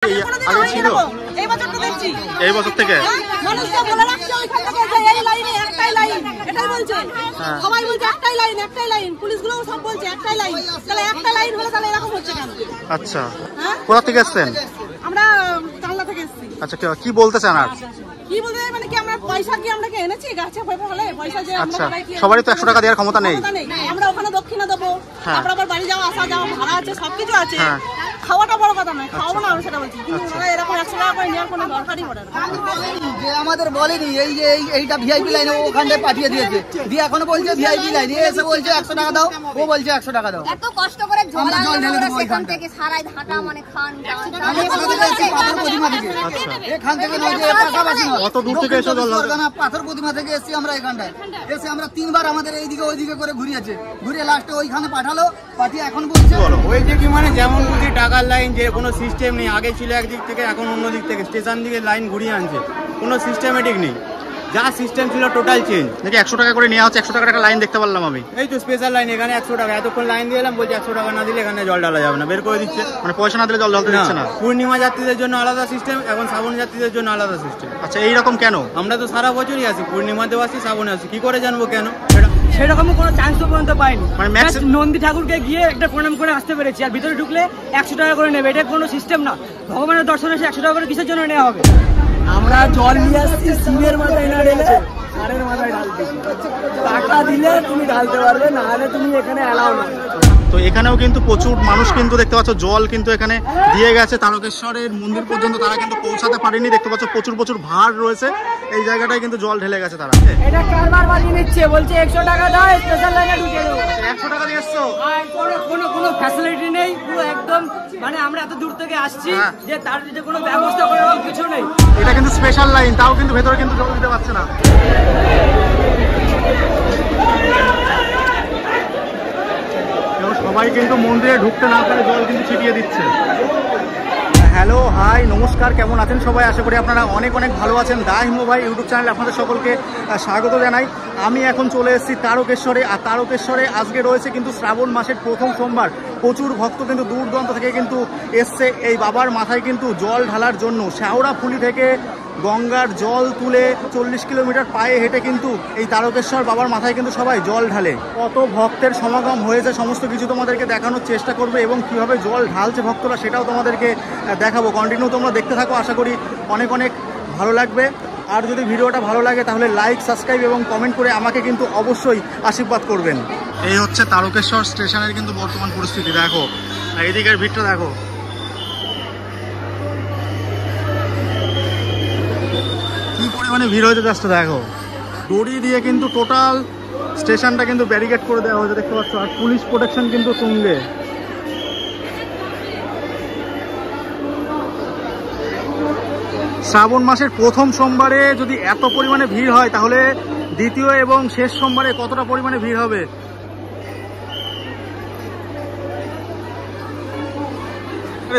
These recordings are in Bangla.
এই বছর থেকে আচ্ছা, কোথা থেকে এসছেন? আমরা কালনা থেকে এসেছি। আচ্ছা, কি বলতে চান? আর কি বলতে মানে কি আমরা পয়সা কি আমরা এনেছি গাছে হলে পয়সা যে আচ্ছা, সবারই তো 100 টাকা দেওয়ার ক্ষমতা নেই। আমরা ওখানে দক্ষিণা দেবো, তারপর আবার বাড়ি যাওয়া আসা যাওয়া ভাড়া আছে, সবকিছু আছে। খাওয়াটা বড় কথা নয়, খাওয়াবো না আমি সেটা বলছি, কিন্তু ওরা এরকম 100 টাকা করে নেওয়ার কোনো দরকারই পড়ে না। যে আমাদের বলেনি এই যে এইটা ভিআইপি লাইনে ওখানে পাঠিয়ে দিয়েছে, দিয়ে এখনো বলছে ভিআইপি লাইনে, এসে বলছে 100 টাকা দাও, ও বলছে 100 টাকা দাও। এত কষ্ট করে জল সেখান থেকে সারাই ঘাটা মানে খান পাথর প্রতিমা থেকে, এখান থেকে নয় যে পাশাপাশি কত দূর থেকে এসে জল পাথর প্রতিমা থেকে এসেছি আমরা এখানটায়। এসে আমরা 3 বার আমাদের এইদিকে ওইদিকে করে ঘুরিয়েছে, ঘুরিয়ে লাস্টে ওইখানে পাঠালো, পাঠিয়ে এখন বলছে ওই যে কি মানে যেমন বুঝি টাকার লাইন, যে কোনো সিস্টেম নেই। আগে ছিল একদিক থেকে, এখন অন্য দিক থেকে স্টেশন দিকে লাইন ঘুরিয়ে আনছে, কোনো সিস্টেমেটিক নেই। যা সিস্টেম ছিল টোটাল চেঞ্জ। দেখি 100 টাকা করে নেওয়া হচ্ছে, 100 টাকার একটা লাইন দেখতে পারলাম আমি। এই তো স্পেশাল লাইন, এখানে 100 টাকা, এতক্ষণ লাইন দিয়ে এলাম, বলছে 100 টাকা না দিলে এখানে জল ঢালা যাবে না, বের করে দিচ্ছে। মানে পয়সা না দিলে জল ঢালতে দিচ্ছে না। পূর্ণিমা যাত্রীদের জন্য আলাদা সিস্টেম, এখন শ্রাবণ যাত্রীদের জন্য আলাদা সিস্টেম। আচ্ছা, এইরকম কেন? আমরা তো সারা বছরই আসি, পূর্ণিমাতেও আসি, শ্রাবণে আসি, কি করে জানবো কেন? সেরকম কোনো চান্স পর্যন্ত পাইনি। মানে নন্দী ঠাকুরকে গিয়ে একটা প্রণাম করে আসতে পেরেছি, আর ভিতরে ঢুকলে 100 টাকা করে নেবে, এটা কোনো সিস্টেম না। ভগবানের দর্শনে 100 টাকা করে কিসের জন্য নেওয়া হবে? আমরা জল নিয়ে আসছি সিমের মাথায় না ঢেলে সারের মাথায় ঢালতে, টাকা দিলে তুমি ঢালতে পারবে, না হলে তুমি এখানে অ্যালাউ না। তো এখানেও কিন্তু প্রচুর মানুষ কিন্তু দেখতে পাচ্ছ জল কিন্তু এখানে দিয়ে গেছে তারকেশ্বরের মন্দির পর্যন্ত, তারা কিন্তু পৌঁছাতে পারেনি। দেখতে পাচ্ছ প্রচুর ভাড় রয়েছে এই জায়গাটায়, কিন্তু জল ঢেলে গেছে তারা। এটা কারবার বাজিয়ে নিচ্ছে, বলছে 100 টাকা দাও, স্পেশাল লাইনে ঢুকে দেবো। 100 টাকা দিয়ে এসছো? কোনো ফ্যাসিলিটি নেই, পুরো একদম মানে আমরা এত দূর থেকে আসছি যে তার যে কোনো ব্যবস্থা করার কিছু নেই। এটা কিন্তু স্পেশাল লাইন, তাও কিন্তু ভেতরে কিন্তু জল দিতে পারছে না। সবাই কিন্তু মন্দিরে ঢুকতে না পারে জল কিন্তু ছিটিয়ে দিচ্ছে। হ্যালো, হাই, নমস্কার, কেমন আছেন সবাই? আশা করি আপনারা অনেক ভালো আছেন। দা হিমু ভাই ইউটিউব চ্যানেলে আপনাদের সকলকে স্বাগত জানাই। আমি এখন চলে এসেছি তারকেশ্বরে, আর তারকেশ্বরে আজকে রয়েছে কিন্তু শ্রাবণ মাসের প্রথম সোমবার। প্রচুর ভক্ত কিন্তু দূর দূরান্ত থেকে কিন্তু এসছে এই বাবার মাথায় কিন্তু জল ঢালার জন্য। শেওড়াফুলি থেকে গঙ্গার জল তুলে 40 কিলোমিটার পায়ে হেঁটে কিন্তু এই তারকেশ্বর বাবার মাথায় কিন্তু সবাই জল ঢালে। কত ভক্তের সমাগম হয়েছে সমস্ত কিছু তোমাদেরকে দেখানোর চেষ্টা করবে, এবং কিভাবে জল ঢালছে ভক্তরা সেটাও তোমাদেরকে দেখাবো। কন্টিনিউ তোমরা দেখতে থাকো, আশা করি অনেক ভালো লাগবে। আর যদি ভিডিওটা ভালো লাগে তাহলে লাইক, সাবস্ক্রাইব এবং কমেন্ট করে আমাকে কিন্তু অবশ্যই আশীর্বাদ করবেন। এই হচ্ছে তারকেশ্বর স্টেশনের কিন্তু বর্তমান পরিস্থিতি। দেখো এইদিকের ভিড়টা দেখো, কি পরিমাণে ভিড় হয়েছে জাস্ট দেখো। দড়ি দিয়ে কিন্তু টোটাল স্টেশনটা কিন্তু ব্যারিকেড করে দেওয়া হয়েছে, দেখতে পাচ্ছ। আর পুলিশ প্রোটেকশন কিন্তু তুঙ্গে। শ্রাবণ মাসের প্রথম সোমবারে যদি এত পরিমাণে ভিড় হয়, তাহলে দ্বিতীয় এবং শেষ সোমবারে কতটা পরিমাণে ভিড় হবে।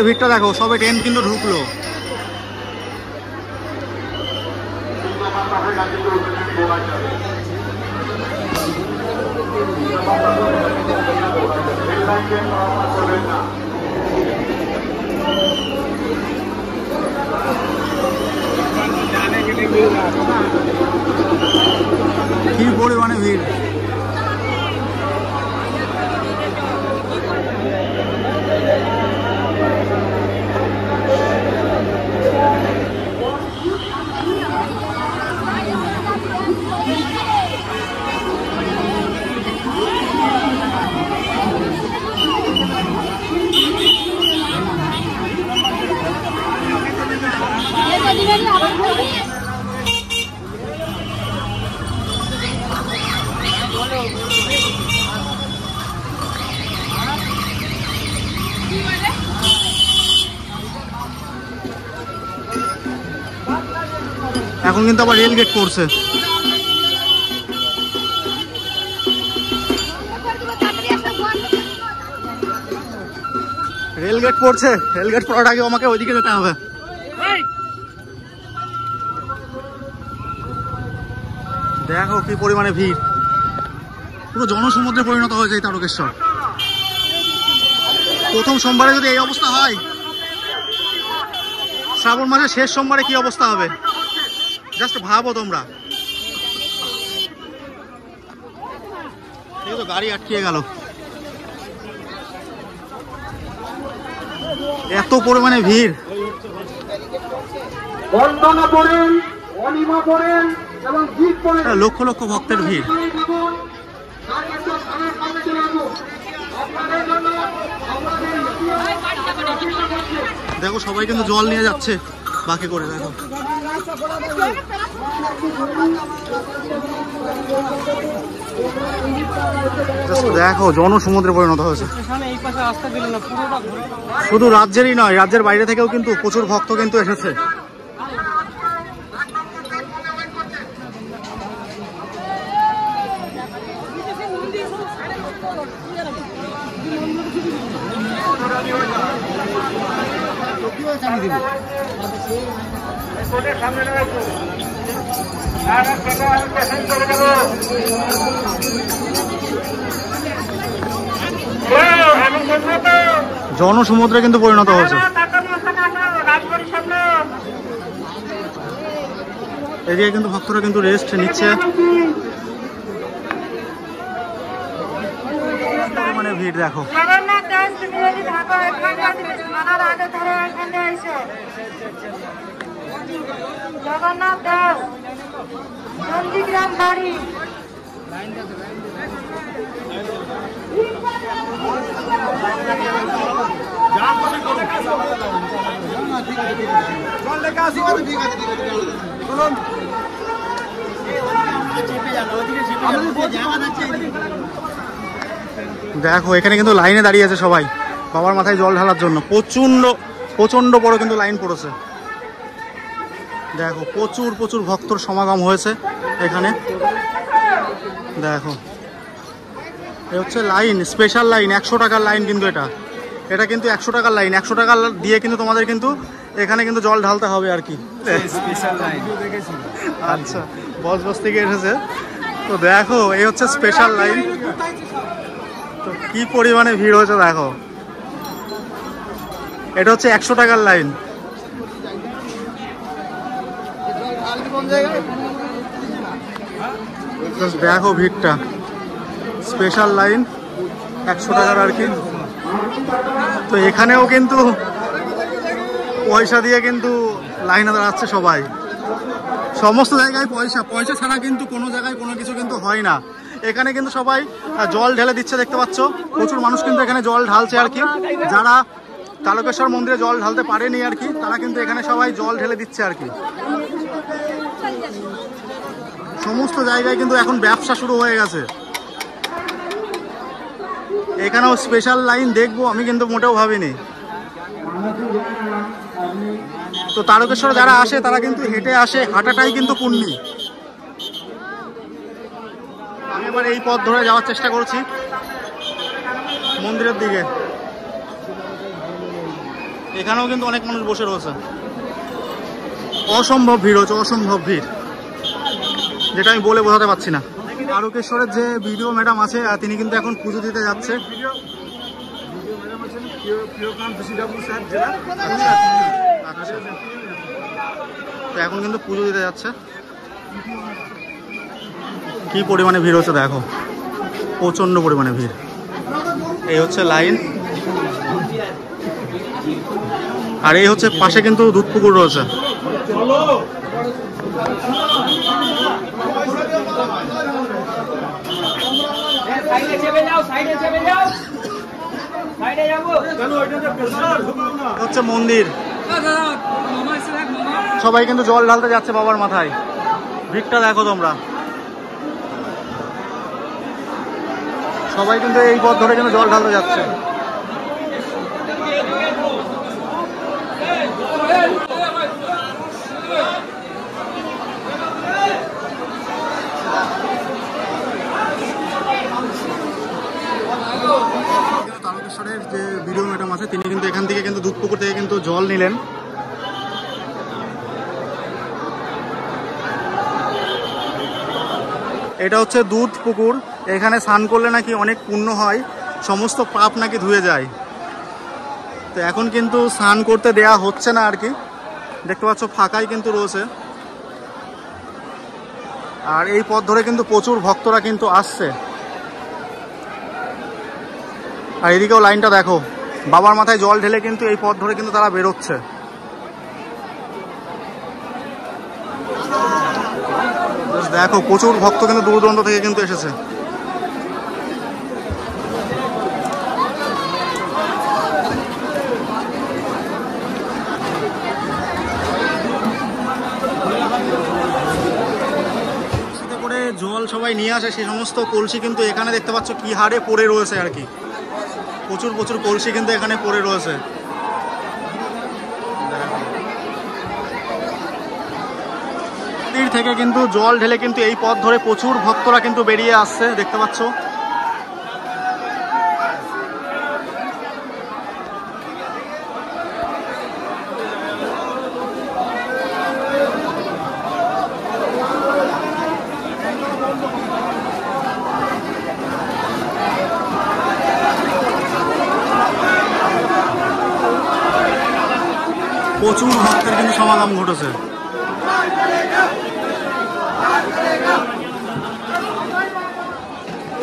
ভিড়টা দেখো, সবে ট্রেন কিন্তু ঢুকলো। কি পরিমাণে ভিড়। এখন কিন্তু আবার রেল গেট করছে। রেল গেট পড়ছে, রেল গেট পড়ার আগে আমাকে ওইদিকে যেতে হবে। দেখো কি পরিমাণে ভিড়, পুরো জনসমুদ্রে পরিণত হয়েছে এই তারকেশ্বর। প্রথম সোমবারে যদি এই অবস্থা হয় শ্রাবণ মাসের শেষ সোমবারে কি অবস্থা হবে জাস্ট ভাবো তোমরা। এই তো গাড়ি আটকে গেল, এত পরিমাণে ভিড়। লক্ষ লক্ষ ভক্তের ভিড়। দেখো সবাই কিন্তু জল নিয়ে যাচ্ছে বাকি করে। দেখো দেখো জনসমুদ্রে পরিণত হয়েছে। শুধু রাজ্যেরই নয়, রাজ্যের বাইরে থেকেও কিন্তু প্রচুর ভক্ত কিন্তু এসেছে। জনসমুদ্রে কিন্তু পরিণত হয়েছে। এদিকে কিন্তু ভক্তরা কিন্তু রেস্ট নিচ্ছে। মানে ভিড় দেখো। জগন্নাথ দাস নন্দীগ্রাম বাড়ি দেখো এখানে কিন্তু লাইনে দাঁড়িয়ে আছে সবাই বাবার মাথায় জল ঢালার জন্য। প্রচন্ড বড় কিন্তু লাইন পড়েছে। দেখো প্রচুর ভক্তর সমাগম হয়েছে এখানে। দেখো এ হচ্ছে লাইন, স্পেশাল লাইন, 100 টাকার লাইন কিন্তু এটা কিন্তু 100 টাকার লাইন। 100 টাকা দিয়ে কিন্তু তোমাদের কিন্তু এখানে কিন্তু জল ঢালতে হবে আর কি। আচ্ছা বস থেকে এসেছে তো। দেখো এই হচ্ছে স্পেশাল লাইন। তো কি পরিমাণে ভিড় হয়েছে দেখো। এটা হচ্ছে 100 টাকার লাইন। দেখো ভিড়টা, স্পেশাল লাইন 100 টাকার আর কি। তো এখানেও কিন্তু পয়সা দিয়ে কিন্তু লাইনে দাঁড়াচ্ছে সবাই। সমস্ত জায়গায় পয়সা ছাড়া কিন্তু কোনো জায়গায় কোনো কিছু কিন্তু হয় না। এখানে কিন্তু সবাই জল ঢেলে দিচ্ছে, দেখতে পাচ্ছ প্রচুর মানুষ কিন্তু এখানে জল ঢালছে আর কি। যারা তারকেশ্বর মন্দিরে জল ঢালতে পারেনি আর কি, তারা কিন্তু এখানে সবাই জল ঢেলে দিচ্ছে আর কি। সমস্ত জায়গায় কিন্তু এখন ব্যবসা শুরু হয়ে গেছে। এখানেও স্পেশাল লাইন দেখবো আমি কিন্তু মোটেও ভাবিনি। তো তারকেশ্বর যারা আসে তারা কিন্তু হেঁটে আসে, হাঁটাটাই কিন্তু পুণ্যি। আমি এবার এই পথ ধরে যাওয়ার চেষ্টা করছি মন্দিরের দিকে। এখানেও কিন্তু অনেক মানুষ বসে রয়েছে। অসম্ভব ভিড় হচ্ছে, অসম্ভব ভিড়, যেটা আমি বলে বোঝাতে পারছি না। তারকেশ্বরের যে ভিডিও ম্যাডাম আছে তিনি কিন্তু এখন পুজো দিতে যাচ্ছে। তো এখন কিন্তু পুজো দিতে যাচ্ছে। কি পরিমাণে ভিড় হচ্ছে দেখো, প্রচন্ড পরিমাণে ভিড়। এই হচ্ছে লাইন, আর এই হচ্ছে পাশে কিন্তু দুধ পুকুর রয়েছে। হচ্ছে মন্দির, সবাই কিন্তু জল ঢালতে যাচ্ছে বাবার মাথায়। ভিড়টা দেখো তোমরা, সবাই কিন্তু এই পথ ধরে কিন্তু জল ঢালতে যাচ্ছে। তারকেশ্বরের যে ভিডিও ম্যাডাম আছে তিনি কিন্তু এখান থেকে কিন্তু দুধ পুকুর থেকে কিন্তু জল নিলেন। এটা হচ্ছে দুধ পুকুর, এখানে স্নান করলে নাকি অনেক পুণ্য হয়, সমস্ত পাপ নাকি ধুয়ে যায়। তো এখন কিন্তু স্নান করতে দেয়া হচ্ছে না আর কি, দেখতে পাচ্ছ ফাঁকাই কিন্তু রয়েছে। আর এই পথ ধরে কিন্তু প্রচুর ভক্তরা কিন্তু আসছে। আর এদিকেও লাইনটা দেখো, বাবার মাথায় জল ঢেলে কিন্তু এই পথ ধরে কিন্তু তারা বেরোচ্ছে। দেখো প্রচুর ভক্ত কিন্তু দূর দূরান্ত থেকে কিন্তু এসেছে। করে জল সবাই নিয়ে আসে, সেই সমস্ত কলসি কিন্তু এখানে দেখতে পাচ্ছ কি হারে পড়ে রয়েছে আর কি। প্রচুর প্রচুর কলসি কিন্তু এখানে পড়ে রয়েছে। থেকে কিন্তু জল ঢেলে কিন্তু এই পথ ধরে প্রচুর ভক্তরা কিন্তু বেরিয়ে আসছে, দেখতে পাচ্ছ। প্রচুর ভক্তের কিন্তু সমাগম ঘটেছে।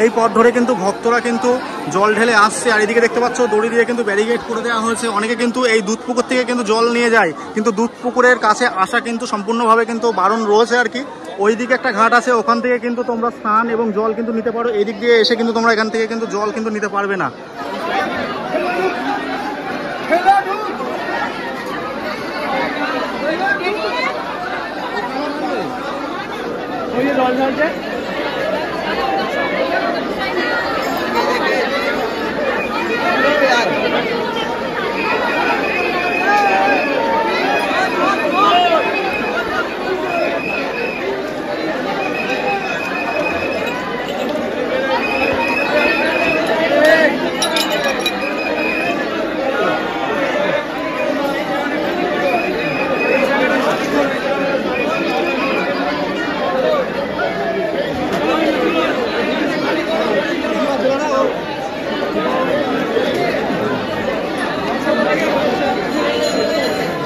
এই পথ ধরে কিন্তু ভক্তরা কিন্তু জল ঢেলে আসছে। আর এদিকে দেখতে পাচ্ছ দড়ি দিয়ে কিন্তু ব্যারিকেড করে দেওয়া হয়েছে। অনেকে কিন্তু এই দুধ পুকুর থেকে কিন্তু জল নিয়ে যায়, কিন্তু দুধ পুকুরের কাছে আসা কিন্তু সম্পূর্ণভাবে কিন্তু বারণ রয়েছে আর কি। ওইদিকে একটা ঘাট আছে, ওখান থেকে কিন্তু তোমরা স্নান এবং জল কিন্তু নিতে পারো। এদিক দিয়ে এসে কিন্তু তোমরা এখান থেকে কিন্তু জল কিন্তু নিতে পারবে না। জল ঢালছে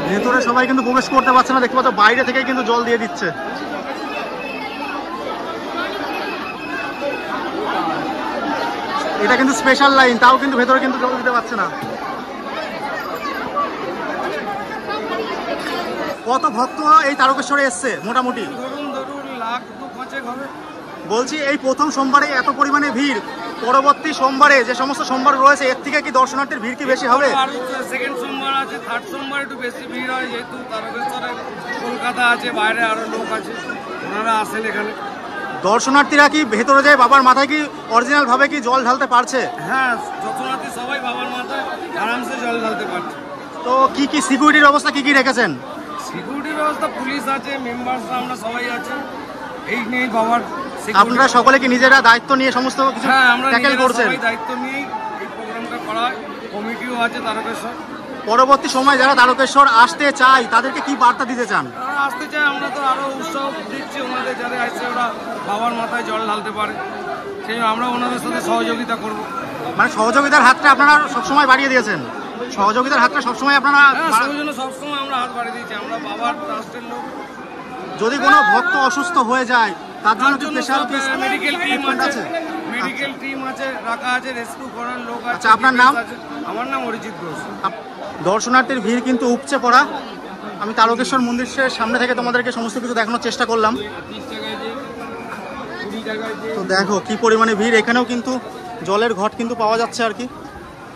ভেতরে সবাই কিন্তু প্রবেশ করতে পারছে না, দেখতে পাচ্ছ বাইরে থেকে কিন্তু জল দিয়ে দিচ্ছে। এটা কিন্তু স্পেশাল লাইন, তাও কিন্তু ভেতরে কিন্তু জল দিতে পারছে না। কত ভক্ত এই তারকেশ্বরে এসছে মোটামুটি? বলছি এই প্রথম সোমবারে এত পরিমাণে ভিড়, পরবর্তী সোমবারে যে সমস্ত সোমবার রয়েছে এর থেকে কি দর্শনার্থীর ভিড় কি বেশি হবে? সেকেন্ড সোমবার আছে, থার্ড সোমবার একটু বেশি ভিড় হয়, যেহেতু তারকেশ্বরে কলকাতা আছে, বাইরে আরো লোক আছে, ওনারা আসেন এখানে। দর্শনার্থীরা কি ভেতরে যায় বাবার মাথায় কি অরিজিনাল ভাবে কি জল ঢালতে পারছে? হ্যাঁ, দর্শনার্থী সবাই বাবার মাথায় আরামসে জল ঢালতে পারছে। তো কি কি সিকিউরিটির ব্যবস্থা কি কি রেখেছেন? সিকিউরিটির ব্যবস্থা পুলিশ আছে, মেম্বার্স আমরা সবাই আছে। এই নিয়ে বাবার আপনারা সকলে কি নিজেরা দায়িত্ব নিয়ে সমস্ত কিছু ট্যাকেল করছেন? দায়িত্ব নিয়েই এই প্রোগ্রামটা করা হয়। কমিটিও আছে তারকেশ্বর। পরবর্তী সময় যারা তারকেশ্বর আসতে চায় তাদেরকে কি বার্তা দিতে চান? আসতে চাই, আমরা তো আরো উৎসাহ দিচ্ছি ওনাদের, যারা আসছে ওরা বাবার মাথায় জল ঢালতে পারে, সেই আমরা ওনাদের সাথে সহযোগিতা করব। মানে সহযোগিতার হাতটা আপনারা সবসময় বাড়িয়ে দিয়েছেন? সহযোগিতার হাতটা সবসময় আপনারা? সবসময় আমরা হাত বাড়িয়ে দিয়েছি, আমরা বাবার ট্রাস্টের লোক। যদি কোনো ভক্ত অসুস্থ হয়ে যায় তার জন্য কি স্পেশাল মেডিকেল টিম আছে, মেডিকেল টিম আছে রাখা আছে, রেস্কিউ করার লোক আছে। আচ্ছা, আপনার নাম? আমার নাম অরিজিৎ ঘোষ। দর্শনার্থীর ভিড় কিন্তু উপচে পড়া। আমি তারকেশ্বর মন্দিরের সামনে থেকে তোমাদেরকে সমস্ত কিছু দেখানোর চেষ্টা করলাম। তো দেখো কি পরিমাণে ভিড়। এখানেও কিন্তু জলের ঘট কিন্তু পাওয়া যাচ্ছে আর কি,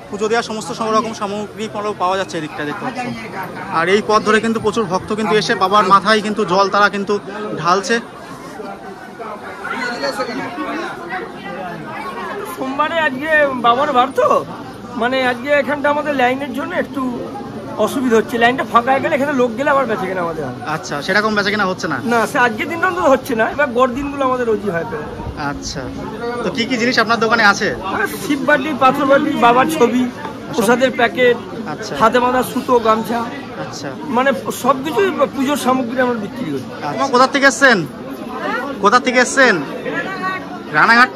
পুজো দেওয়ার সমস্ত রকম সামগ্রী পাওয়া যাচ্ছে এদিকটা দেখতে পাচ্ছ। আর এই পথ ধরে কিন্তু প্রচুর ভক্ত কিন্তু এসে বাবার মাথায় কিন্তু জল তারা কিন্তু ঢালছে। সোমবারে আজকে বাবার বার, তো মানে আজকে এখানটা আমাদের লাইনের জন্য একটু অসুবিধা হচ্ছে। লাইনটা ফাঁকা হয়ে গেলে এখানে লোক গেলে আবার বেঁচে কেনা আমাদের। আচ্ছা, সেরকম বেচা কেনা হচ্ছে না? না, সে আজকের দিনটা অন্তত হচ্ছে না, এবার গড় দিনগুলো আমাদের রোজই হয়। আচ্ছা, তো কি কি জিনিস আপনার দোকানে আছে? শিব বাটি, পাথর বাটি, বাবার ছবি, প্রসাদের প্যাকেট, আচ্ছা, হাতে বাঁধা সুতো, গামছা, আচ্ছা, মানে সবকিছুই পুজোর সামগ্রী আমরা বিক্রি করি। কোথা থেকে এসছেন? কোথা থেকে এসছেন? রানাঘাট,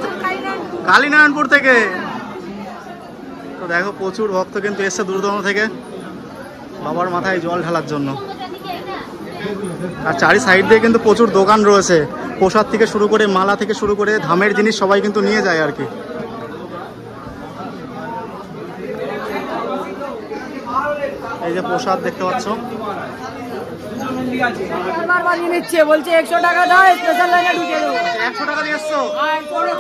কালীনারায়ণপুর থেকে। তো দেখো প্রচুর ভক্ত কিন্তু এসছে দূর দূরান্ত থেকে বাবার মাথায় জল ঢালার জন্য। আর চারি সাইড দিয়ে কিন্তু প্রচুর দোকান রয়েছে, প্রসাদ থেকে শুরু করে মালা থেকে শুরু করে ধামের জিনিস সবাই কিন্তু নিয়ে যায় আর কি। এই যে প্রসাদ দেখতে পাচ্ছ, বলছে 100 টাকা দাও, স্পেশাল লাইনে ঢুকে দেবো। 100 টাকা দিয়ে এসছো?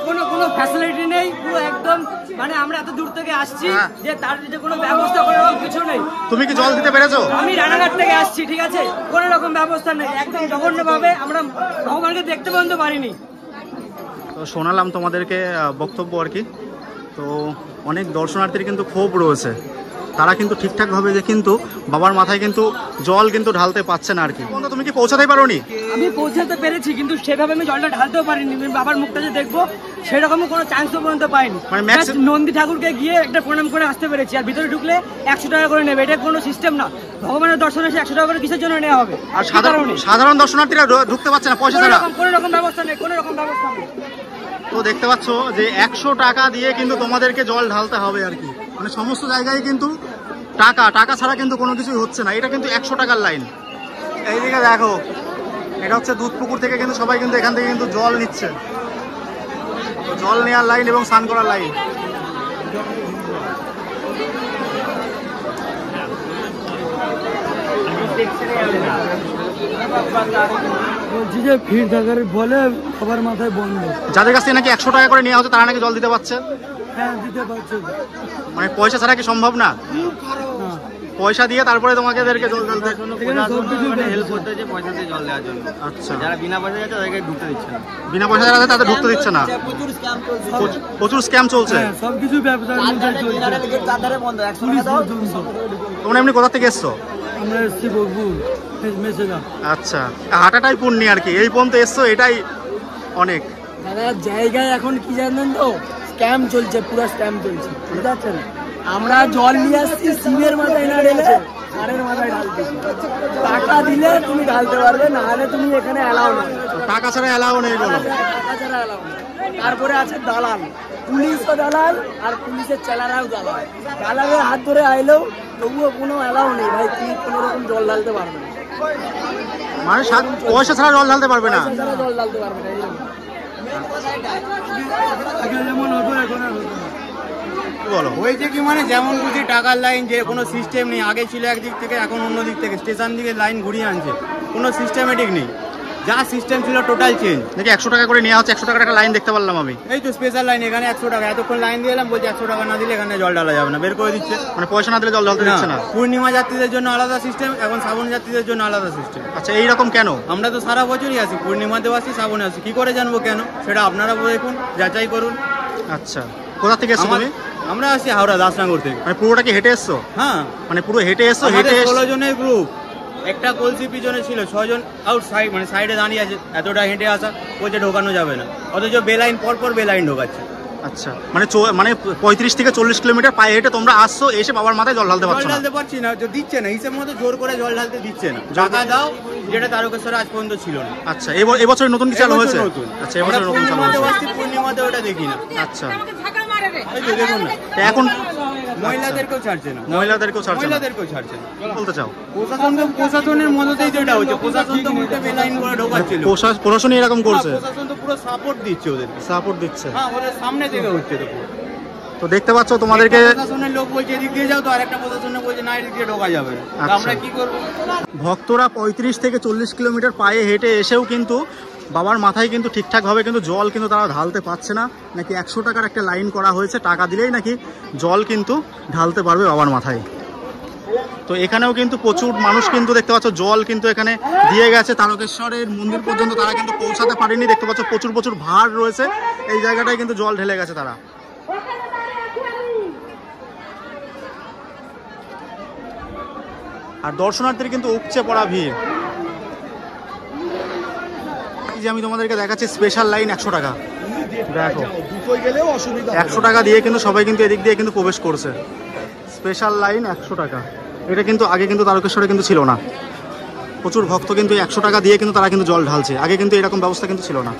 কোনো ফ্যাসিলিটি নেই, পুরো একদম মানে আমরা এত দূর থেকে আসছি যে তার যে কোনো ব্যবস্থা করার কিছু নেই। তুমি কি জল দিতে পেরেছো? আমি রানাঘাট থেকে আসছি, ঠিক আছে, কোনো রকম ব্যবস্থা নেই, একদম জঘন্যভাবে আমরা ভগবানকে দেখতে পর্যন্ত পারিনি। তো শোনালাম তোমাদেরকে বক্তব্য আর কি। তো অনেক দর্শনার্থীর কিন্তু ক্ষোভ রয়েছে, তারা কিন্তু ঠিকঠাকভাবে যে কিন্তু বাবার মাথায় কিন্তু জল কিন্তু ঢালতে পারছে না আর কি। তুমি কি পৌঁছাতে পারোনি? আমি পৌঁছাতে পেরেছি, কিন্তু সেভাবে আমি জলটা ঢালতেও পারিনি। বাবার মুখটা যে দেখবো সেরকম কোনো চান্সও পর্যন্ত পাইনি। নন্দী ঠাকুরকে গিয়ে একটা প্রণাম করে আসতে পেরেছি। আর ভিতরে ঢুকলে 100 টাকা করে নেবে, এটা কোনো সিস্টেম না। ভগবানের দর্শনে 100 টাকা করে কিসের জন্য নেওয়া হবে? আর সাধারণ দর্শনার্থীরা ঢুকতে পারছে না পয়সা ছাড়া? কোনো রকম ব্যবস্থা নেই, কোনো রকম ব্যবস্থা নেই। তো দেখতে পাচ্ছ যে 100 টাকা দিয়ে কিন্তু তোমাদেরকে জল ঢালতে হবে আর কি। মানে সমস্ত জায়গায় কিন্তু টাকা ছাড়া কিন্তু কোনো কিছুই হচ্ছে না। এটা কিন্তু 100 টাকার লাইন। এইদিকে দেখো, এটা হচ্ছে দুধপুকুর থেকে কিন্তু সবাই কিন্তু এখান থেকে কিন্তু জল নিচ্ছে। জল নেওয়ার লাইন এবং স্নান করার লাইন। ভিড় থাকার ফলে সবার মাথায় বন্ধ। যাদের কাছ থেকে নাকি 100 টাকা করে নেওয়া হচ্ছে তারা নাকি জল দিতে পারছে? হ্যাঁ, দিতে পারছে। মানে পয়সা ছাড়া কি সম্ভব না? পয়সা দিয়ে তারপরে তোমাদেরকে জল ঢালতে হেল্প করতে হচ্ছে, পয়সা দিয়ে জল দেওয়ার জন্য। আচ্ছা, যারা বিনা পয়সা যাচ্ছে তাদেরকে ঢুকতে দিচ্ছে না। বিনা পয়সা যারা তাদের ঢুকতে দিচ্ছে না। প্রচুর স্ক্যাম চলছে। সবকিছু ব্যবসা তোমরা এমনি কোথা থেকে এসছো? আমরা এসছি বোলপুর মেসেদা। আচ্ছা, হাঁটাটাই পুণ্যি আর কি। এই পর্যন্ত এসছো, এটাই অনেক। দাদা জায়গায় এখন কি জানেন তো, স্ক্যাম চলছে, পুরো স্ক্যাম চলছে, বুঝতে পারছেন? আমরা জল নিয়ে আসছি, সিমের মাথায় না ঢেলে সারের মাথায় ঢালতেছি। টাকা দিলে তুমি ঢালতে পারবে, না হলে তুমি এখানে অ্যালাউ না। টাকা ছাড়া অ্যালাউ নেই বলো? টাকা ছাড়া অ্যালাউ নেই। তারপরে আছে দালাল, পুলিশও দালাল আর পুলিশের চেলারাও দালাল। দালালের হাত ধরে আইলেও তবুও কোনো অ্যালাউ নেই ভাই, তুমি কোনো রকম জল ঢালতে পারবে না। মানে পয়সা ছাড়া জল ঢালতে পারবে না? জল ঢালতে পারবে না। যেমন হতো এখন আর হতো না। হয়েছে কি, মানে যেমন বুঝি টাকার লাইন, যে কোনো সিস্টেম নেই। আগে ছিল একদিক থেকে, এখন অন্য দিক থেকে স্টেশন দিকে লাইন ঘুরিয়ে আনছে, কোনো সিস্টেমেটিক নেই। যা সিস্টেম ছিল টোটাল চেঞ্জ। দেখি 100 টাকা করে নেওয়া হচ্ছে, 100 টাকার একটা লাইন দেখতে পারলাম আমি। এই তো স্পেশাল লাইন, এখানে 100 টাকা। এতক্ষণ লাইন দিয়ে এলাম, বলছে 100 টাকা না দিলে এখানে জল ঢালা যাবে না, বের করে দিচ্ছে। মানে পয়সা না দিলে জল ঢালতে দিচ্ছে না? পূর্ণিমা যাত্রীদের জন্য আলাদা সিস্টেম, এখন শ্রাবণ যাত্রীদের জন্য আলাদা সিস্টেম। আচ্ছা, এইরকম কেন? আমরা তো সারা বছরই আসি, পূর্ণিমাতেও আসি, শ্রাবণে আসি, কি করে জানবো কেন? সেটা আপনারা দেখুন, যাচাই করুন। আচ্ছা, কোথা থেকে এসছো তুমি? আমরা আসি হাওড়া দাসনগর থেকে। মানে পুরোটা কি হেঁটে এসছো? হ্যাঁ, মানে পুরো হেঁটে এসছো? হেঁটে 16 জনের গ্রুপ, একটা কলসি পিছনে ছিল, 6 জন আউট সাইড, মানে সাইডে দাঁড়িয়ে আছে। এতটা হেঁটে আসা, বলছে ঢোকানো যাবে না, অথচ বেলাইন পরপর বেলাইন ঢোকাচ্ছে। আচ্ছা, মানে 35 থেকে 40 কিলোমিটার পায়ে হেঁটে তোমরা আসছো, এসে বাবার মাথায় জল ঢালতে পারছো না? জল ঢালতে পারছি না, দিচ্ছে না, হিসেব মতো জোর করে জল ঢালতে দিচ্ছে না। টাকা দাও, যেটা তারকেশ্বরে আজ পর্যন্ত ছিল না। আচ্ছা, এবছর নতুন কি চালু হয়েছে? আচ্ছা, এবছর নতুন চালু হয়েছে। পূর্ণিমাতে ওটা দেখি না। আচ্ছা, এই তো দেখুন না, এখন মহিলাদেরকেও ছাড়ছে না। মহিলাদেরকেও ছাড়ছে না? মহিলাদেরকেও ছাড়ছে না। বলতে চাও প্রশাসনের মদতেই তো এটা হচ্ছে। প্রশাসন তো উল্টে বেলাইন করে ঢোকাচ্ছিল। প্রশাসনই এরকম করছে? প্রশাসন তো পুরো সাপোর্ট দিচ্ছে ওদের, সাপোর্ট দিচ্ছে। হ্যাঁ, ওদের সামনে থেকে হচ্ছে। তো তো দেখতে পাচ্ছ তোমাদেরকে, প্রশাসনের লোক বলছে এদিক দিয়ে যাও, তো আরেকটা প্রশাসনের বলছে না, এদিক দিয়ে ঢোকা যাবে না। আমরা কি করবো? ভক্তরা 35 থেকে 40 কিলোমিটার পায়ে হেঁটে এসেও কিন্তু বাবার মাথায় কিন্তু ঠিকঠাকভাবে কিন্তু জল কিন্তু তারা ঢালতে পারছে না। নাকি 100 টাকার একটা লাইন করা হয়েছে, টাকা দিলেই নাকি জল কিন্তু ঢালতে পারবে বাবার মাথায়। তো এখানেও কিন্তু প্রচুর মানুষ কিন্তু দেখতে পাচ্ছ জল কিন্তু এখানে দিয়ে গেছে। তারকেশ্বরের মন্দির পর্যন্ত তারা কিন্তু পৌঁছাতে পারেনি। দেখতে পাচ্ছ প্রচুর ভাড় রয়েছে, এই জায়গাটায় কিন্তু জল ঢেলে গেছে তারা। আর দর্শনার্থীর কিন্তু উপচে পড়া ভিড়। যে আমি তোমাদেরকে দেখাচ্ছি স্পেশাল লাইন 100 টাকা। দেখো, 100 টাকা দিয়ে কিন্তু সবাই কিন্তু এদিক দিয়ে কিন্তু প্রবেশ করছে। স্পেশাল লাইন 100 টাকা, এটা কিন্তু আগে কিন্তু তারকেশ্বরে কিন্তু ছিল না। প্রচুর ভক্ত কিন্তু 100 টাকা দিয়ে কিন্তু তারা কিন্তু জল ঢালছে, আগে কিন্তু এরকম ব্যবস্থা কিন্তু ছিল না।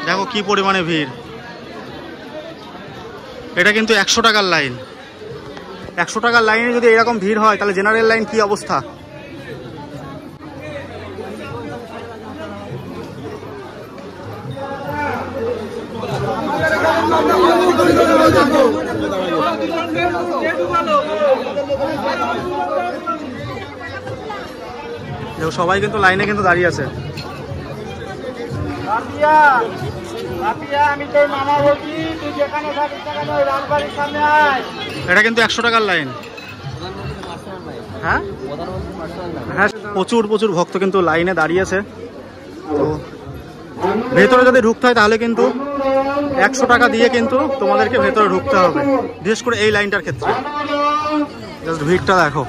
দেখো কি পরিমাণে ভিড়। এটা কিন্তু 100 টাকার লাইন। 100 টাকার লাইনে যদি এরকম ভিড় হয় তাহলে জেনারেল লাইন কি অবস্থা। সবাই কিন্তু লাইনে কিন্তু দাঁড়িয়ে আছে। এটা কিন্তু 100 টাকার লাইন। হ্যাঁ হ্যাঁ, প্রচুর প্রচুর ভক্ত কিন্তু লাইনে দাঁড়িয়েছে। তো ভেতরে যদি ঢুকতে হয় তাহলে কিন্তু 100 টাকা দিয়ে কিন্তু তোমাদেরকে ভেতরে ঢুকতে হবে, বিশেষ করে এই লাইনটার ক্ষেত্রে। জাস্ট ভিড়টা দেখো।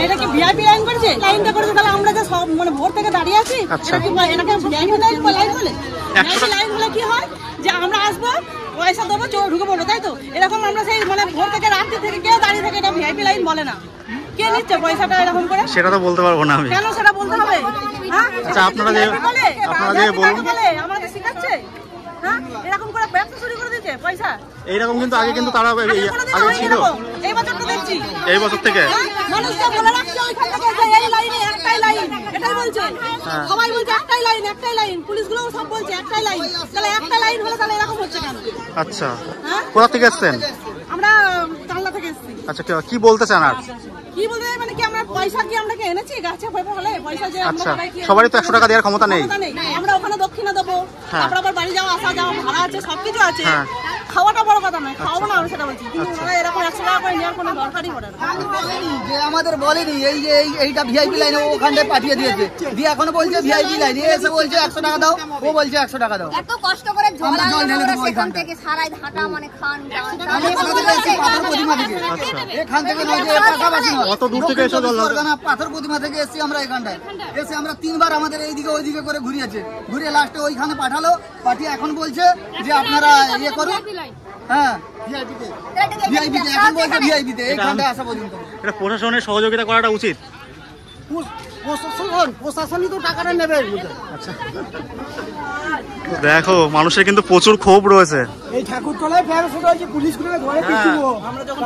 এটা কি ভিআইপি লাইন করেছে? লাইনটা করেছে তাহলে আমরা যে সব মানে ভোর থেকে দাঁড়িয়ে আছি, এটা কি এটাকে ভিআইপি লাইন বলে? ভিআইপি লাইন হলে কি হয় যে আমরা আসবো, পয়সা দেবো, ঢুকে পড়বো, তাই তো? এরকম আমরা সেই মানে ভোর থেকে রাত্রি থেকে কেউ দাঁড়িয়ে থাকে, এটা ভিআইপি লাইন বলে না। কে নিচ্ছে পয়সাটা এরকম করে? সেটা তো বলতে পারবো না আমি। কেন সেটা বলতে হবে? হ্যাঁ, আচ্ছা আপনারা যে বলুন, আমাদের শেখাচ্ছে। হ্যাঁ, এরকম করে ব্যবসা শুরু করে দিয়েছে পয়সা। এইরকম কিন্তু আগে কিন্তু তারা আগে ছিল। এই বছর তো দেখছি, এই বছর থেকে মানুষকে বলে রাখছে ওইখান থেকে যে এই লাইনে একটাই লাইন, এটাই বলছে। সবাই বলছে একটাই লাইন, একটাই লাইন, পুলিশগুলোও সব বলছে একটাই লাইন। তাহলে একটা লাইন হলে তাহলে এরকম হচ্ছে কেন? আচ্ছা, কোথা থেকে এসেছেন? আমরা কালনা থেকে এসেছি। আচ্ছা, কি বলতে চান? আর কি বলতে মানে কি, আমরা পয়সা কি আমরা কি এনেছি গাছে হলে পয়সা যে? আচ্ছা, সবারই তো 100 টাকা দেওয়ার ক্ষমতা নেই। আমরা ওখানে দক্ষিণা দেবো, তারপর আবার বাড়ি যাওয়া আসা যাওয়া ভাড়া আছে, সবকিছু আছে। খাওয়াটা বড় কথা নয়, খাওয়াবো না আমি সেটা বলছি, কিন্তু ওরা এরকম 100 টাকা করে নেওয়ার কোনো দরকারই পড়ে না। যে আমাদের বলেনি এই যে এইটা ভিআইপি লাইনে ওখানটায় পাঠিয়ে দিয়েছে, দিয়ে এখনো বলছে ভিআইপি লাইন, এসে বলছে 100 টাকা দাও, ও বলছে 100 টাকা দাও। এত কষ্ট করে জল আনলো সেখান থেকে সারাই হাঁটা মানে খান পাথর প্রতিমা থেকে, এখান থেকে নয় যে পাশাপাশি কত দূর থেকে এসে জল না, পাথর প্রতিমা থেকে এসেছি আমরা এখানটায়। এসে আমরা 3 বার আমাদের এইদিকে ওইদিকে করে ঘুরিয়েছে, ঘুরিয়ে লাস্টে ওইখানে পাঠালো, পাঠিয়ে এখন বলছে যে আপনারা ইয়ে করুন। হ্যাঁ, ভিআইপিতে এখন বলছে ভিআইপিতে এইখানটায় আসা পর্যন্ত। এটা প্রশাসনের সহযোগিতা করাটা উচিত। প্রশাসনই তো টাকাটা নেবে। আচ্ছা, দেখো মানুষের কিন্তু প্রচুর ক্ষোভ রয়েছে। এই ঠাকুরতলায় ব্যবসা হয়েছে, পুলিশগুলো ঘরে পিটিয়ে দেবো, আমরা যখন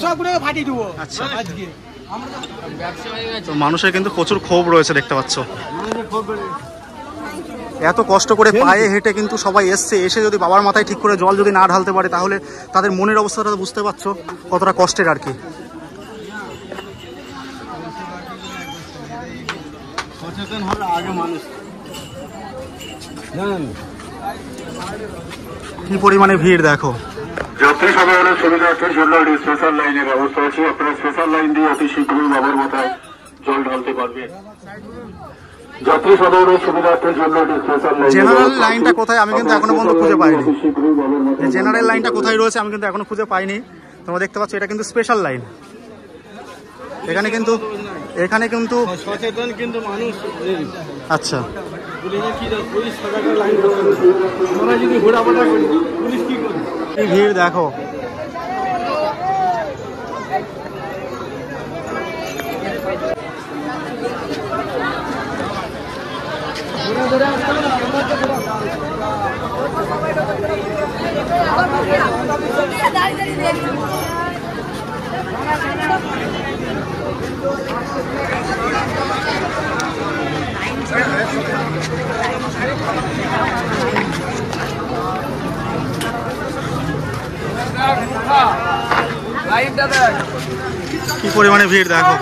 সবগুলো ফাটিয়ে দেবো। আচ্ছা, তো মানুষের কিন্তু প্রচুর ক্ষোভ রয়েছে, দেখতে পাচ্ছ। এত কষ্ট করে পায়ে হেঁটে কিন্তু সবাই এসছে, এসে যদি বাবার মাথায় ঠিক করে জল যদি না ঢালতে পারে তাহলে তাদের মনের অবস্থাটা বুঝতে পারছো কতটা কষ্টের আর কি। সচেতন হলে আগে মানুষ কি পরিমাণে ভিড় দেখো। যাত্রী সাধারণের সুবিধার্থের জন্য একটি স্পেশাল লাইনের ব্যবস্থা আছে। আপনারা স্পেশাল লাইন দিয়ে অতি শীঘ্রই বাবার মাথায় জল ঢালতে পারবেন। যাত্রী সাধারণের সুবিধার্থের জন্য একটি স্পেশাল লাইন। জেনারেল লাইনটা কোথায় আমি কিন্তু এখনো পর্যন্ত খুঁজে পাইনি। জেনারেল লাইনটা কোথায় রয়েছে আমি কিন্তু এখনো খুঁজে পাইনি। তোমরা দেখতে পাচ্ছ এটা কিন্তু স্পেশাল লাইন। এখানে কিন্তু সচেতন কিন্তু মানুষ। আচ্ছা, ভিড় দেখো। কি পরিমাণে ভিড় দেখো।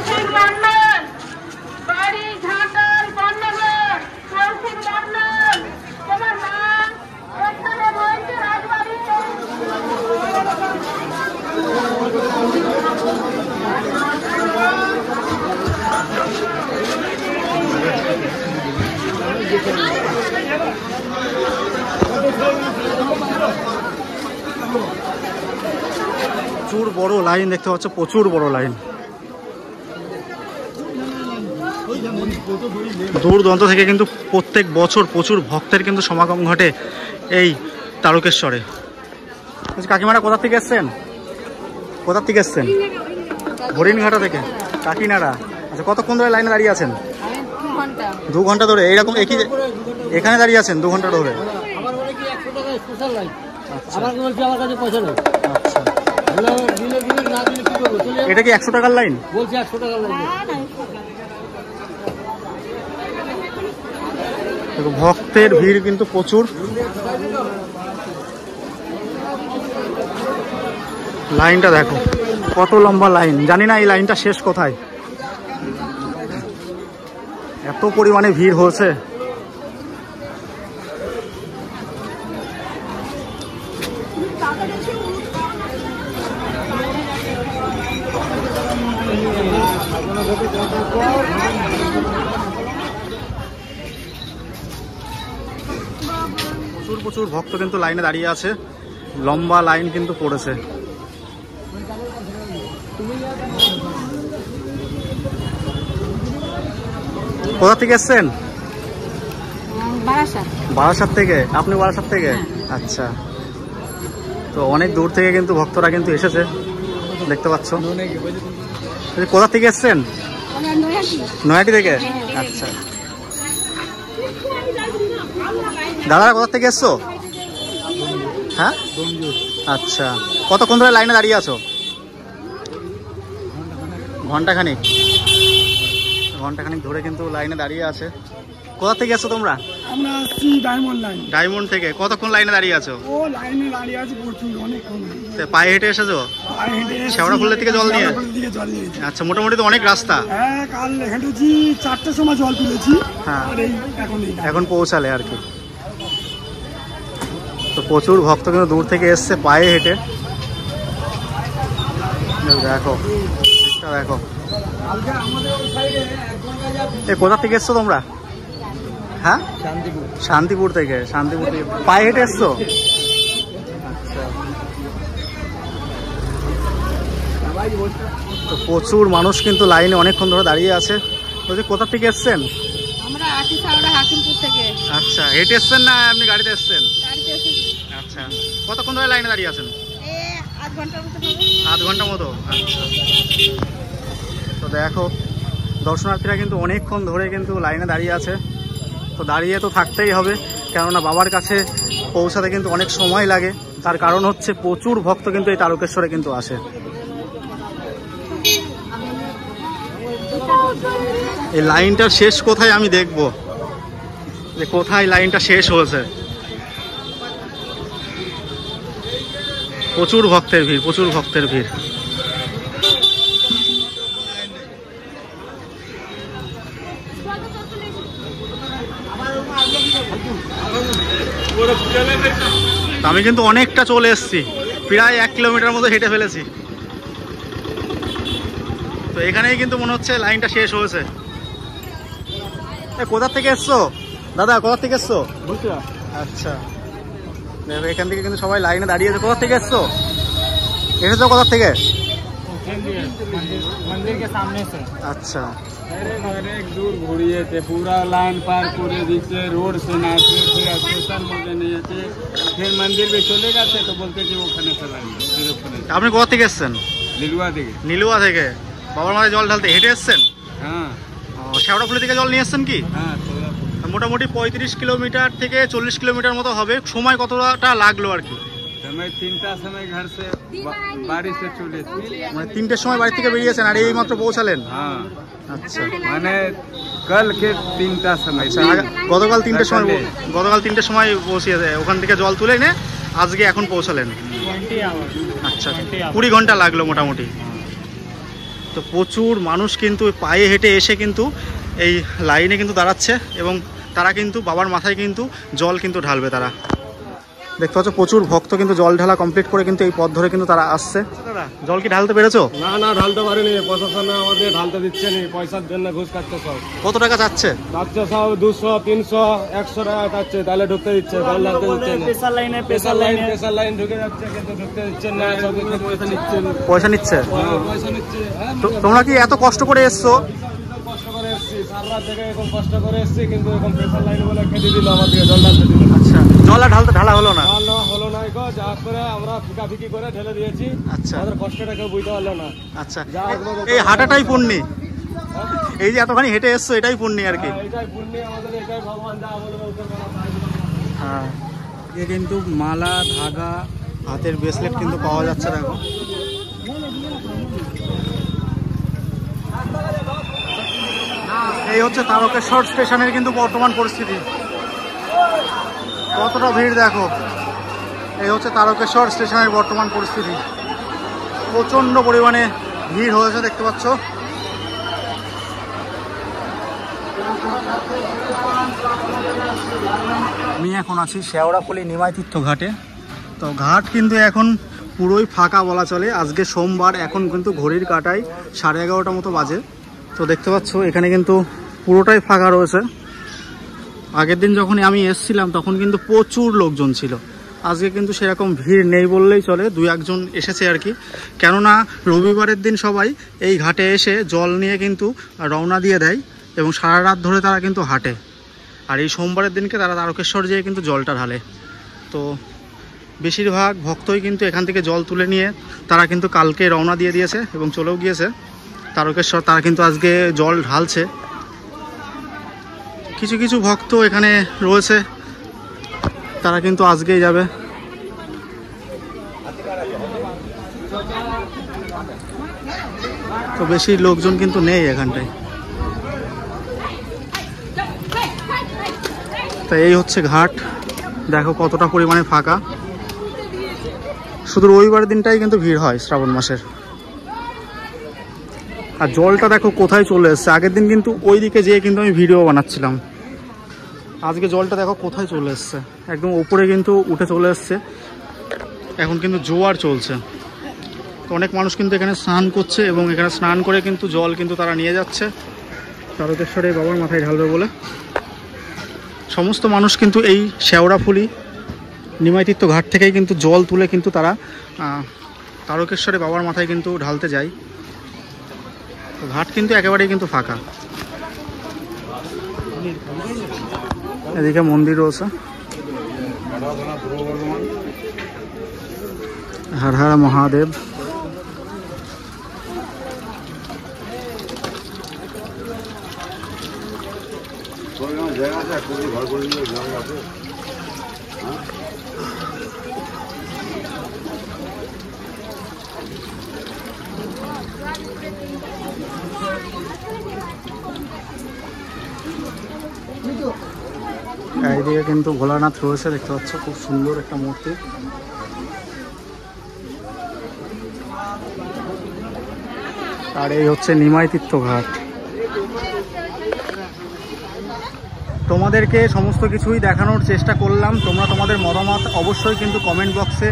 প্রচুর বড় লাইন দেখতে পাচ্ছ, প্রচুর বড় লাইন। দূর দূরান্ত থেকে কিন্তু প্রত্যেক বছর প্রচুর ভক্তের কিন্তু সমাগম ঘটে এই তারকেশ্বরে। কাকিমারা কোথা থেকে এসছেন? কোথা থেকে এসছেন? হরিণঘাটা থেকে কাকিনাড়া। আচ্ছা, কতক্ষণ ধরে লাইনে দাঁড়িয়ে আছেন? 2 ঘন্টা ধরে এইরকম একই এখানে দাঁড়িয়ে আছেন 2 ঘন্টা ধরে? এটা কি 100 টাকার লাইন? বলছি 100 টাকার লাইন। ভক্তের ভিড় কিন্তু প্রচুর। লাইনটা দেখো কত লম্বা লাইন, জানি না এই লাইনটা শেষ কোথায়, এত পরিমাণে ভিড় হয়েছে। প্রচুর প্রচুর ভক্ত কিন্তু লাইনে দাঁড়িয়ে আছে, লম্বা লাইন কিন্তু পড়েছে। কোথা থেকে এসছেন? বারাসাত থেকে। আপনি বারাসাত থেকে? আচ্ছা, তো অনেক দূর থেকে কিন্তু ভক্তরা কিন্তু এসেছে, দেখতে পাচ্ছ। কোথা থেকে এসছেন? নয়াটি থেকে। আচ্ছা, দাদা কোথা থেকে এসছো? হ্যাঁ, আচ্ছা, কতক্ষণ ধরে লাইনে দাঁড়িয়ে আছো? ঘন্টাখানিক ধরে কিন্তু লাইনে দাঁড়িয়ে আছে। কোথা থেকে এসছো তোমরা? আমরা আসছি ডায়মন্ড লাইন। ডায়মন্ড থেকে। কতক্ষণ লাইনে দাঁড়িয়ে আছো? ও লাইনে দাঁড়িয়ে আছে প্রচুর, অনেকক্ষণ। পায়ে হেঁটে এসেছো? শেওড়াফুলের থেকে জল নিয়ে? আচ্ছা, মোটামুটি তো অনেক রাস্তা। হ্যাঁ, কাল হেঁটেছি 4টার সময় জল তুলেছি। হ্যাঁ, এখন পৌঁছালে আর কি। তো প্রচুর ভক্ত কিন্তু দূর থেকে এসছে পায়ে হেঁটে। দেখো দেখো, কোথা থেকে এসছো তোমরা? হ্যাঁ, শান্তিপুর থেকে। পায়ে হেঁটে এসছো? আচ্ছা, তো প্রচুর মানুষ কিন্তু লাইনে অনেকক্ষণ ধরে দাঁড়িয়ে আছে। বলছি কোথা থেকে এসছেন? আচ্ছা, হেঁটে এসছেন না আপনি গাড়িতে এসছেন? আচ্ছা, কতক্ষণ ধরে লাইনে দাঁড়িয়ে আছেন? 8 ঘন্টা মতো। আচ্ছা, তো দেখো দর্শনার্থীরা কিন্তু অনেকক্ষণ ধরে কিন্তু লাইনে দাঁড়িয়ে আছে। তো দাঁড়িয়ে তো থাকতেই হবে, কেননা বাবার কাছে পৌঁছাতে কিন্তু অনেক সময় লাগে। তার কারণ হচ্ছে প্রচুর ভক্ত কিন্তু এই তারকেশ্বরে কিন্তু আসে। এই লাইনটার শেষ কোথায় আমি দেখবো, যে কোথায় লাইনটা শেষ হয়েছে। প্রচুর ভক্তের ভিড়, প্রচুর ভক্তের ভিড়। আমি কিন্তু অনেকটা চলে এসেছি, প্রায় 1 কিলোমিটার মতো হেঁটে ফেলেছি। তো এখানেই কিন্তু মনে হচ্ছে লাইনটা শেষ হয়েছে। কোথা থেকে এসছো দাদা? কোথা থেকে এসছো? আচ্ছা, এখান থেকে কিন্তু সবাই লাইনে দাঁড়িয়েছে। কোথা থেকে এসছো? এসেছো কোথা থেকে? मंदिर के सामने से। अच्छा, अनेक दूर घूरिए थे, पूरा लाइन पार पूरे दिखे, रोड से ना फिर स्टेशन में नहीं आते, फिर मंदिर में चले जाते तो बोलते कि वो खाने से लाइन। আপনি কোথা থেকে এসেছেন? নীলুয়া থেকে। বাবার মাথায় জল ঢালতে হেঁটে এসেছেন? হ্যাঁ। শেওড়াফুলি থেকে জল নিয়ে এসেছেন কি? হ্যাঁ, মোটামুটি 35 কিলোমিটার থেকে 40 কিলোমিটার মতো হবে। সময় কতটা লাগলো আর কি? समय 3টা समय घर से बारिश से चले थे। মানে 3টের সময় বাড়ি থেকে বেরিয়েছেন আর এই মাত্র পৌঁছালেন? হ্যাঁ। আচ্ছা, মানে কাল के 3টা समय। গতকাল 3টের সময় পৌঁছিয়েছে, ওখান থেকে জল তুলে এনে আজকে এখন পৌঁছালেন। আচ্ছা, 20 ঘন্টা লাগলো মোটামুটি। তো প্রচুর মানুষ কিন্তু পায়ে হেঁটে এসে কিন্তু এই লাইনে কিন্তু দাঁড়াচ্ছে এবং তারা কিন্তু বাবার মাথায় কিন্তু জল কিন্তু ঢালবে। তারা দেখতে পাচ্ছ প্রচুর ভক্ত কিন্তু জল ঢালা কমপ্লিট করে কিন্তু এই পথ ধরে কিন্তু তারা আসছে। দাদা, জল কি ঢালতে পেরেছো? না, ঢালতে পারিনি। প্রশাসন আমাদের ঢালতে দিচ্ছে না, পয়সার জন্য ঘুষ খাচ্ছে সব। কত টাকা চাচ্ছে? সব 200, 300, 100 টাকা চাচ্ছে, তাহলে ঢুকতে দিচ্ছে। জল ঢালতে দিচ্ছে না। স্পেশাল লাইন ঢুকে যাচ্ছে কিন্তু ঢুকতে দিচ্ছে না। পয়সা নিচ্ছে। তোমরা কি এত কষ্ট করে এসছো? কষ্ট করে এসছি, মালদা থেকে এরকম কষ্ট করে এসেছি, কিন্তু এরকম প্রেসার লাইন বলে খেতে দিল আমাদেরকে, জল ঢালতে দিল। আচ্ছা, জল আর ঢালা হলো না? হলো না, যা করে আমরা ফিকাফিকি করে ঢেলে দিয়েছি। আচ্ছা, আমাদের কষ্টটা কেউ বুঝতে পারলো না। আচ্ছা, এই হাঁটাটাই পুণ্যি, এই যে এতখানি হেঁটে এসছো এটাই পুণ্যি আর কি। এটাই পুণ্যি আমাদের, এটাই ভগবান যা বলবে। হ্যাঁ, এ কিন্তু মালা, ধাগা, হাতের ব্রেসলেট কিন্তু পাওয়া যাচ্ছে। দেখো, এই হচ্ছে তারকেশ্বর স্টেশনের কিন্তু বর্তমান পরিস্থিতি। কতটা ভিড় দেখো। এই হচ্ছে তারকেশ্বর স্টেশনের বর্তমান পরিস্থিতি। প্রচণ্ড পরিমাণে ভিড় হয়েছে, দেখতে পাচ্ছ। আমি এখন আছি শেওড়াফুলি নিমাইতীর্থ ঘাটে। তো ঘাট কিন্তু এখন পুরোই ফাঁকা বলা চলে। আজকে সোমবার, এখন কিন্তু ঘড়ির কাঁটায় 11:30 মতো বাজে। তো দেখতে পাচ্ছ এখানে কিন্তু পুরোটাই ফাঁকা রয়েছে। আগের দিন যখন আমি এসেছিলাম তখন কিন্তু প্রচুর লোকজন ছিল। আজকে কিন্তু সেরকম ভিড় নেই বললেই চলে, 2-1 এসেছে আর কি। কেননা রবিবারের দিন সবাই এই ঘাটে এসে জল নিয়ে কিন্তু রওনা দিয়ে দেয় এবং সারা রাত ধরে তারা কিন্তু হাঁটে। আর এই সোমবারের দিনকে তারা তারকেশ্বর যেয়ে কিন্তু জলটা ঢালে। তো বেশিরভাগ ভক্তই কিন্তু এখান থেকে জল তুলে নিয়ে তারা কিন্তু কালকে রওনা দিয়ে দিয়েছে এবং চলেও গিয়েছে তারকেশ্বর। তারা কিন্তু আজকে জল ঢালছে। কিছু কিছু ভক্ত এখানে রয়েছে, তারা কিন্তু আজকেই যাবে। তো বেশি লোকজন কিন্তু নেই এখানটায়। তো এই হচ্ছে ঘাট, দেখো কতটা পরিমাণে ফাঁকা। শুধু রবিবার দিনটাই কিন্তু ভিড় হয় শ্রাবণ মাসের। আর জলটা দেখো কোথায় চলে এসছে। আগের দিন কিন্তু ওই দিকে যেয়ে কিন্তু আমি ভিডিও বানাচ্ছিলাম। আজকে জলটা দেখো কোথায় চলে এসছে, একদম উপরে কিন্তু উঠে চলে এসছে। এখন কিন্তু জোয়ার চলছে। তো অনেক মানুষ কিন্তু এখানে স্নান করছে এবং এখানে স্নান করে কিন্তু জল কিন্তু তারা নিয়ে যাচ্ছে তারকেশ্বরে বাবার মাথায় ঢালবে বলে। সমস্ত মানুষ কিন্তু এই শেওড়াফুলি নিমাইতীর্থ ঘাট থেকেই কিন্তু জল তুলে কিন্তু তারা তারকেশ্বরে বাবার মাথায় কিন্তু ঢালতে যায়। তো ঘাট কিন্তু একেবারেই কিন্তু ফাঁকা। এদিকে মন্দির রয়েছে, হর হর মহাদেব। এইদিকে কিন্তু ভোলানাথ রয়েছে, দেখতে পাচ্ছ, খুব সুন্দর একটা মূর্তি। আর এই হচ্ছে নিমাইতীর্থ ঘাট। তোমাদেরকে সমস্ত কিছুই দেখানোর চেষ্টা করলাম। তোমরা তোমাদের মতামত অবশ্যই কিন্তু কমেন্ট বক্সে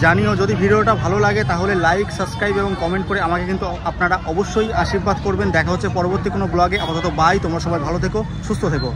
জানিও। যদি ভিডিওটা ভালো লাগে তাহলে লাইক, সাবস্ক্রাইব এবং কমেন্ট করে আমাকে কিন্তু আপনারা অবশ্যই আশীর্বাদ করবেন। দেখা হচ্ছে পরবর্তী কোনো ব্লগে। আপাতত বাই, তোমরা সবাই ভালো থেকো, সুস্থ থেকো।